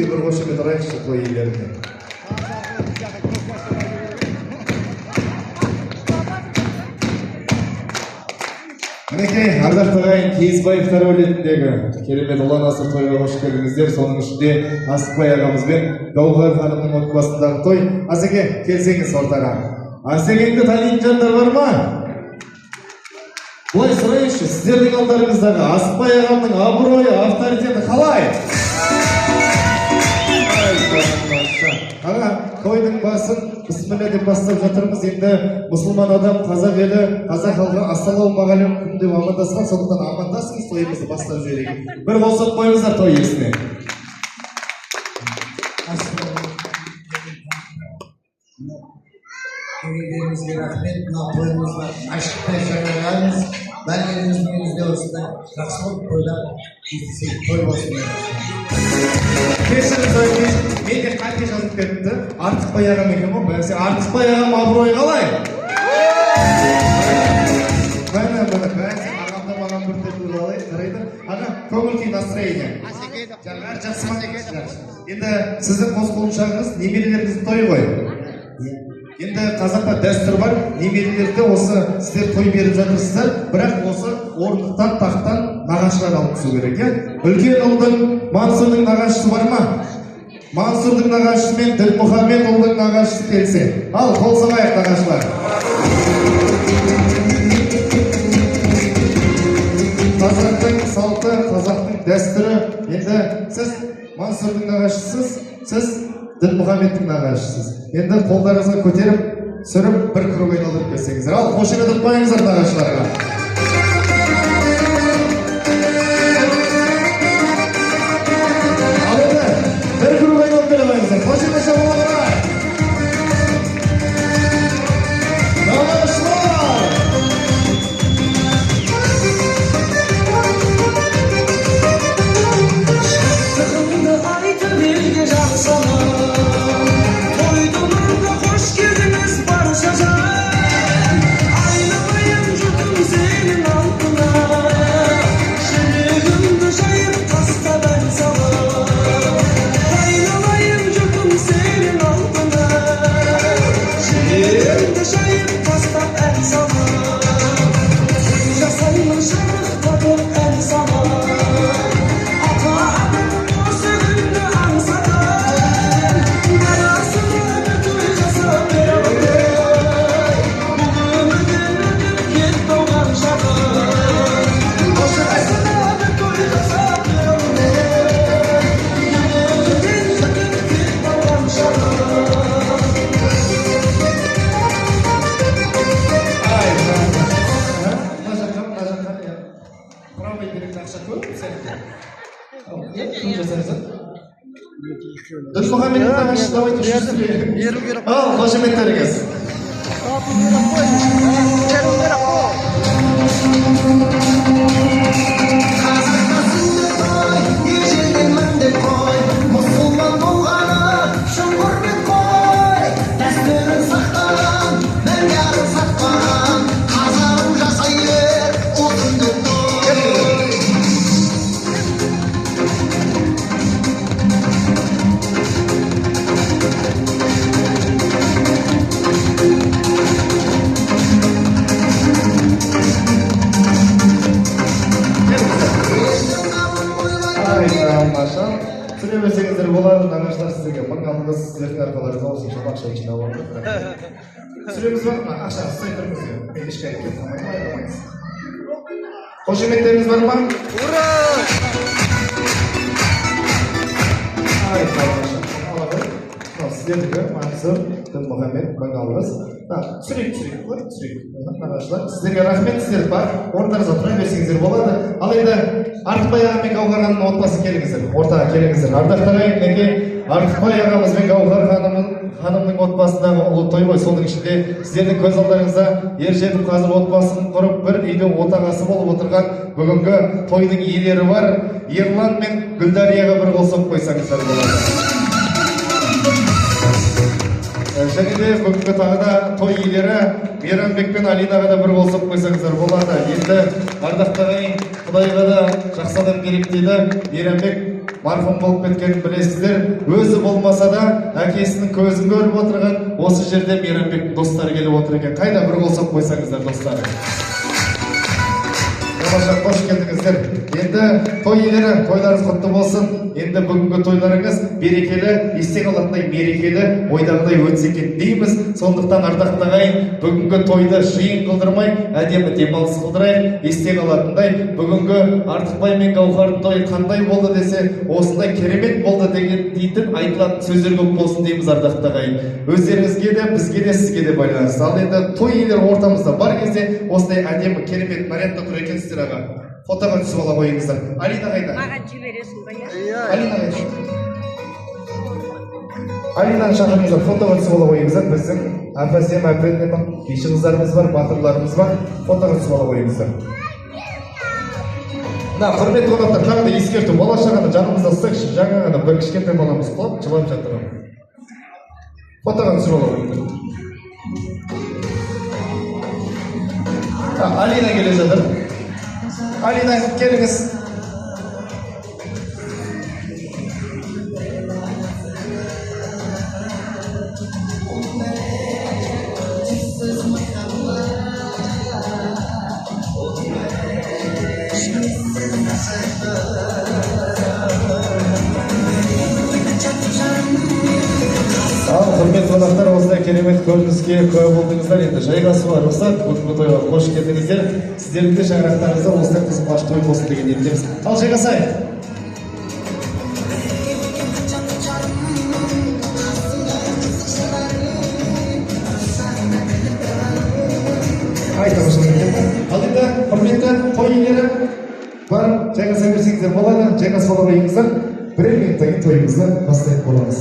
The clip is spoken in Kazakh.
Мінекей бір қошемет ұрайықшы той иелеріне. Мінекей, ардақты ағайын Киізбаевтар әулетіндегі керемет ұлан асыр тойға қош келдіңіздер. Соның ішінде Асықбай ағамыз бен Гауһар ханымның отбасындағы той. Асеке, келсеңіз ортаға. Асекеңді танитын жандар бар ма? Бұлай сұрайыншы, сіздердің алдарыңыздағы Асықбай ағамның абыройы, авторитеті қалай? Аға, тойдың басын бісміллә деп бастап жатырмыз. Енді мұсылман адам, қазақ елі, қазақ халқы ассалаумағалейкум деп амандасқан, сондықтан амандасыңыз, тойымызды бастап жіберейік. Бір қосып қойыңыздар той иесіне. Келгендеріңізге рахмет, мына тойымызға ашықтай шақырғаныңыз, бәріңіздің үйіңізде осындай жақсы болып тойлап, той болсын. Кешіріңіз, мен де қате жазып беріпті. Артықбай ағам екен ғой, бәлсе Артықбай ағам абыройы қалай? Бәлсе ағамда маған бір тәтті қалай қарайды. Аға, көңіл-күй настроение. Жақсы ма? Енді сіздің қос құлыншағыңыз немерелеріңіздің тойы ғой. Енді қазақта дәстүр бар, немерелерді осы сіздер той беріп жатырсыздар, бірақ осы орындықтан, тақтан нағашылар алып түсу керек. Үлкен ұлдың Мансұрдың нағашысы бар ма? Мансұрдың нағашысы мен Ділмұхамед ұлдың нағашысы келсе. Ал, қол соғайық нағашылар. Қазақтың салты, қазақтың дәстүрі. Енді сіз Мансұрдың нағашысыз, сіз Ділмұхамедтің нағашысыз. Енді қолдарыңызға көтеріп, сүріп, бір круг айналдырып берсеңіздер. Ал, қошемет ұтпайыңыздар нағашыларға. Ал енді, бір круг айналып бере қойыңыздар. Қошемет шабуылға. Нағашылар! Шаттығымды айтып елге жақсама. Ділмұхамедтің нағашысы давайте жүрсін. Ал, қошеметтеріңіз. Сөйлемесеңіздер болады, нағашылар сіздерге мың алыңыз, сіздердің арқаларыңызға осынша ақша жинап алды. Сөйлеміз бар ма? Ақша сай тұрыңыз. Мен ешқай кетіп қалмаймыз. Қошеметтеріңіз бар ма? Ура! Ай, қалаша. Ала ғой. Сіздердікі Мансұр, Ділмұхамед, мың алыңыз. Сүрейік. Нағашылар, сіздерге рахмет, сіздер бар. Орындарыңызға тұра берсеңіздер болады. Ал енді Артықбай ағам мен Гауһар ханымның отбасы келіңіздер. Ортаға келіңіздер. Ардақты ағайын, мінекей Артықбай ағамыз бен Гауһар ханымның отбасындағы ұлы той ғой. Соның ішінде сіздердің көз алдарыңызда ер жетіп қазір отбасын құрып бір үйдің отағасы болып отырған бүгінгі тойдың иелері бар. Ерлан мен Гүлдарияға бір қол соғып қойсаңыздар болады. Және де бүгінгі тағыда той иелері Мейрамбек пен Алинаға да бір қол соғып қойсаңыздар болады. Енді ардақты ағайын, Құдайға да жақсы адам керек дейді. Мейрамбек марқұм болып кеткенін білесіздер. Өзі болмаса да әкесінің көзін көріп отырған осы жерде Мейрамбектің достары келіп отыр екен. Қайда бір қол соқып қойсаңыздар достары. Тамаша, қош келдіңіздер. Енді той иелері, тойларыңыз құтты болсын. Енді бүгінгі тойларыңыз берекелі, есте қалатындай мерекелі, ойдағыдай өтсе екен дейміз. Сондықтан ардақтың ағайын, бүгінгі тойды жиын қылдырмай, әдемі демалыс қылдырайық. Есте қалатындай, бүгінгі Артықбай мен Гауһардың тойы қандай болды десе, осындай керемет болды дейтін айтылатын сөздер көп болсын дейміз ардақтың ағайын. Өздеріңізге де, бізге де, сізге де байланысты. Ал енді той иелері ортамызда бар кезде осындай әдемі керемет нарядта тұр екенсіздер аға. Фотоға түсіп ала қойыңыздар. Алина қайда? Маған жібересің ба, иә? Алина қайда? Алинаны шақырыңыздар, фотоға түсіп ала қойыңыздар. Біздің әп-әсем әпенделім биші қыздарымыз бар, батырларымыз бар. Фотоға түсіп ала қойыңыздар. Мына құрметті қонақтар, тағы да ескерту, бала-шағаны жанымызда ұстайықшы. Жаңа ғана бір кішкентай баламыз құлап, жылап жатыр. Фотоға түсіп ала қойыңыздар. Алина келе жатыр. Алина, келіңіз. Құрметті қонақтар, осындай керемет көрініске куә болдыңыздар. Енді жайғасуға рұқсат, бүгінгі тойға қош келдіңіздер. Сіздердің де шаңырақтарыңызда осындай қызғаш той болсын деген ниеттеміз. Ал жайғасайық. Ал енді құрметті той иелері бар, жайғаса берсеңіздер болады, жайғасып ала қойыңыздар. Бірер минуттан кейін тойымызды бастайтын боламыз.